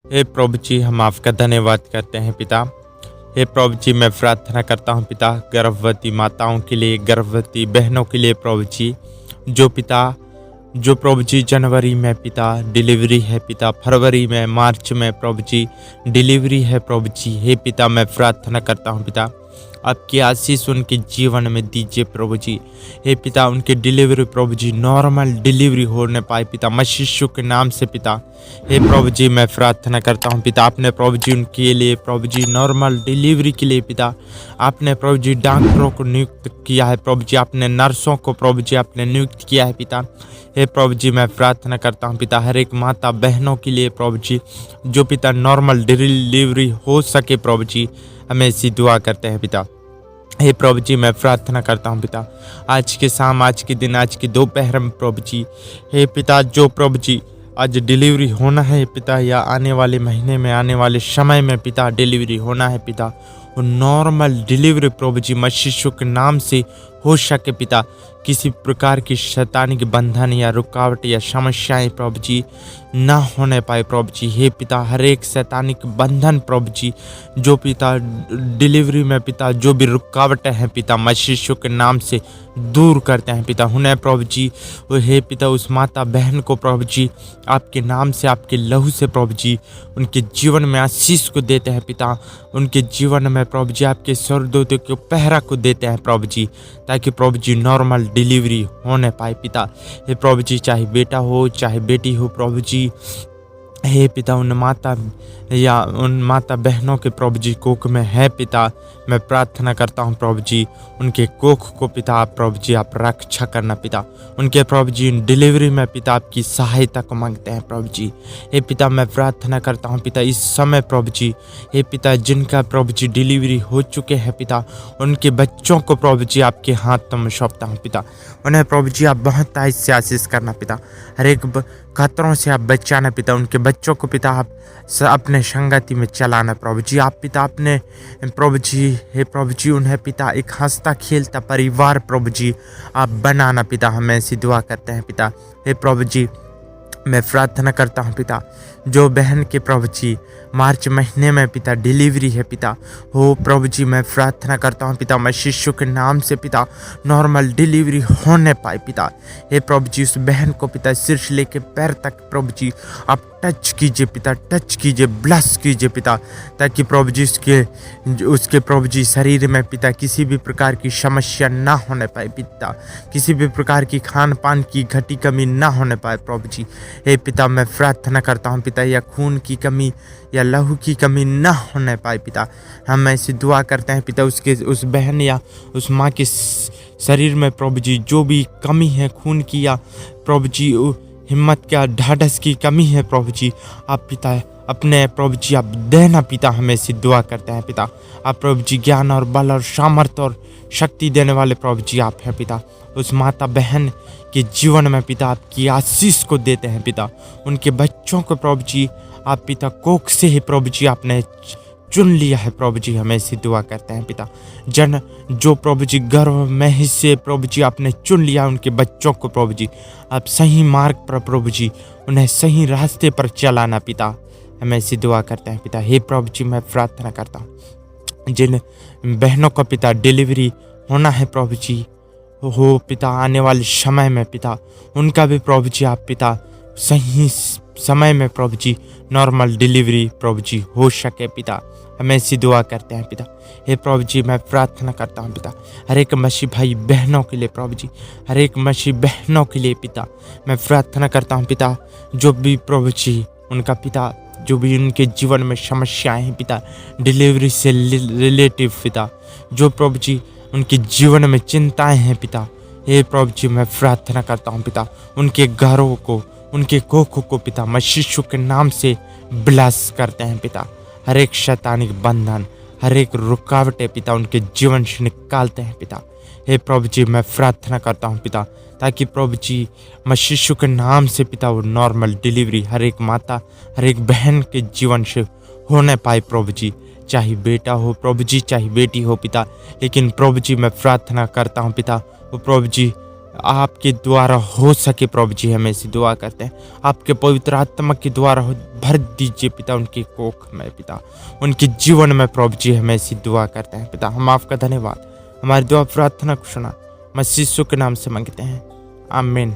हे प्रभु जी, हम आपका धन्यवाद करते हैं पिता। हे प्रभु जी, मैं प्रार्थना करता हूँ पिता, गर्भवती माताओं के लिए, गर्भवती बहनों के लिए प्रभु जी, जो प्रभु जी जनवरी में पिता डिलीवरी है पिता, फरवरी में, मार्च में प्रभु जी डिलीवरी है प्रभु जी। हे पिता, मैं प्रार्थना करता हूँ पिता, आपकी आशीष उनके जीवन में दीजिए प्रभु जी। हे पिता, उनके डिलीवरी प्रभु जी नॉर्मल डिलीवरी होने पाए पिता, मसीह यीशु के नाम से पिता। हे प्रभु जी, मैं प्रार्थना करता हूँ पिता, आपने प्रभु जी उनके लिए प्रभु जी नॉर्मल डिलीवरी के लिए पिता, आपने प्रभु जी डॉक्टरों को नियुक्त किया है प्रभु जी, आपने नर्सों को प्रभु जी आपने नियुक्त किया है पिता। हे प्रभु जी, मैं प्रार्थना करता हूँ पिता, हर एक माता बहनों के लिए प्रभु जी, जो पिता नॉर्मल डिलीवरी हो सके प्रभु जी, हमें ऐसी दुआ करते हैं पिता। हे प्रभु जी, मैं प्रार्थना करता हूँ पिता, आज के शाम, आज के दिन, आज के दोपहर में प्रभु जी, हे पिता, जो प्रभु जी आज डिलीवरी होना है पिता, या आने वाले महीने में, आने वाले समय में पिता डिलीवरी होना है पिता, वो नॉर्मल डिलीवरी प्रभु जी मसीह यीशु के नाम से हो सके पिता। किसी प्रकार की शैतानी के बंधन या रुकावट या समस्याएं प्रभु जी ना होने पाए प्रभु जी। हे पिता, हर एक शैतानिक बंधन प्रभु जी, जो पिता डिलीवरी में पिता जो भी रुकावटें हैं पिता, मसीह यीशु के नाम से दूर करते हैं पिता। उन्हें प्रभु जी, हे पिता, उस माता बहन को प्रभु जी आपके नाम से, आपके लहू से प्रभु जी उनके जीवन में आशीष को देते हैं पिता, उनके जीवन में प्रभु जी आपके स्वर्गदूतों के पहरा को देते हैं प्रभु जी, ताकि प्रभु जी नॉर्मल डिलीवरी होने पाए पिता। हे प्रभु जी, चाहे बेटा हो चाहे बेटी हो प्रभु जी, हे पिता, उन माता बहनों के प्रभु जी कोख में है पिता, मैं प्रार्थना करता हूँ प्रभु जी, उनके कोख को पिता आप प्रभु जी आप रक्षा करना पिता, उनके प्रभु जी डिलीवरी में पिता आपकी सहायता को मांगते हैं प्रभु जी। हे पिता, मैं प्रार्थना करता हूँ पिता, इस समय प्रभु जी, हे पिता, जिनका प्रभु जी डिलीवरी हो चुके हैं पिता, उनके बच्चों को प्रभु जी आपके हाथों में सौंपता हूँ पिता। उन्हें प्रभु जी आप बहुत ताइज से आशीष करना पिता, हर एक खतरों से आप बचाना पिता, उनके बच्चों को पिता आप अपने संगति में चलाना प्रभु जी। आप पिता अपने प्रभु जी, हे प्रभु जी, उन्हें पिता एक हंसता खेलता परिवार प्रभु जी आप बनाना पिता, हम ऐसी दुआ करते हैं पिता। हे प्रभु जी, मैं प्रार्थना करता हूँ पिता, जो बहन के प्रभु जी मार्च महीने में पिता डिलीवरी है पिता, हो प्रभु जी, मैं प्रार्थना करता हूँ पिता मसीह यीशु के नाम से पिता नॉर्मल डिलीवरी होने पाए पिता। हे प्रभु जी, उस बहन को पिता सिर से लेके पैर तक प्रभु जी आप टच कीजिए पिता, टच कीजिए, ब्लस कीजिए पिता, ताकि प्रभु जी उसके प्रभु जी शरीर में पिता किसी भी प्रकार की समस्या ना होने पाए पिता, किसी भी प्रकार की खान पान की घटी कमी ना होने पाए प्रभु जी। हे पिता, मैं प्रार्थना करता हूँ पिता, या खून की कमी या लहू की कमी ना होने पाए पिता, हम ऐसी दुआ करते हैं पिता, उस बहन या उस माँ के शरीर में प्रभु जी जो भी कमी है खून की, या प्रभु जी हिम्मत क्या ढाढ़स की कमी है प्रभु जी, आप पिता अपने प्रभु जी आप देना पिता, हमें ऐसी दुआ करते हैं पिता। आप प्रभु जी ज्ञान और बल और सामर्थ्य और शक्ति देने वाले प्रभु जी आप हैं पिता। उस माता बहन के जीवन में पिता आपकी आशीष को देते हैं पिता, उनके बच्चों को प्रभु जी आप पिता कोख से ही प्रभु जी आपने चुन लिया है प्रभु जी, हमें ऐसी दुआ करते हैं पिता। जो प्रभु जी गर्भ में ही से प्रभु जी आपने चुन लिया, उनके बच्चों को प्रभु जी आप सही मार्ग पर प्रभु जी उन्हें सही रास्ते पर चलाना पिता, हमें ऐसी दुआ करते हैं पिता। हे प्रभु जी, मैं प्रार्थना करता हूँ जिन बहनों का पिता डिलीवरी होना है प्रभु जी, हो पिता आने वाले समय में पिता, उनका भी प्रभु जी आप पिता सही समय में प्रभु जी नॉर्मल डिलीवरी प्रभु जी हो सके पिता, हमें ऐसी दुआ करते हैं पिता। हे प्रभु जी, मैं प्रार्थना करता हूँ पिता, हर एक मसीह भाई बहनों के लिए प्रभु जी, हर एक मसीह बहनों के लिए पिता, मैं प्रार्थना करता हूँ पिता, जो भी प्रभु जी उनका पिता, जो भी उनके जीवन में समस्याएं हैं पिता डिलीवरी से रिलेटिव पिता, जो प्रभु जी उनके जीवन में चिंताएं हैं पिता, हे प्रभु जी, मैं प्रार्थना करता हूँ पिता, उनके घरों को, उनके कोखों को पिता मसीह यीशु के नाम से ब्लेस करते हैं पिता। हर एक शैतानिक बंधन, हर एक रुकावटें पिता उनके जीवन से निकालते हैं पिता। हे प्रभु जी, मैं प्रार्थना करता हूँ पिता, ताकि प्रभु जी मसीह यीशु के नाम से पिता वो नॉर्मल डिलीवरी हर एक माता, हर एक बहन के जीवन से होने पाए प्रभु जी, चाहे बेटा हो प्रभु जी, चाहे बेटी हो पिता। लेकिन प्रभु जी, मैं प्रार्थना करता हूँ पिता, वो प्रभु जी आपके द्वारा हो सके प्रभु जी, हमें ऐसी दुआ करते हैं। आपके पवित्र आत्मा के द्वारा भर दीजिए पिता उनकी कोख में पिता, उनके जीवन में प्रभु जी, हमें ऐसी दुआ करते हैं पिता। हम आपका धन्यवाद, हमारी दुआ प्रार्थना को सुना, मसीह यीशु के नाम से मांगते हैं, आमीन।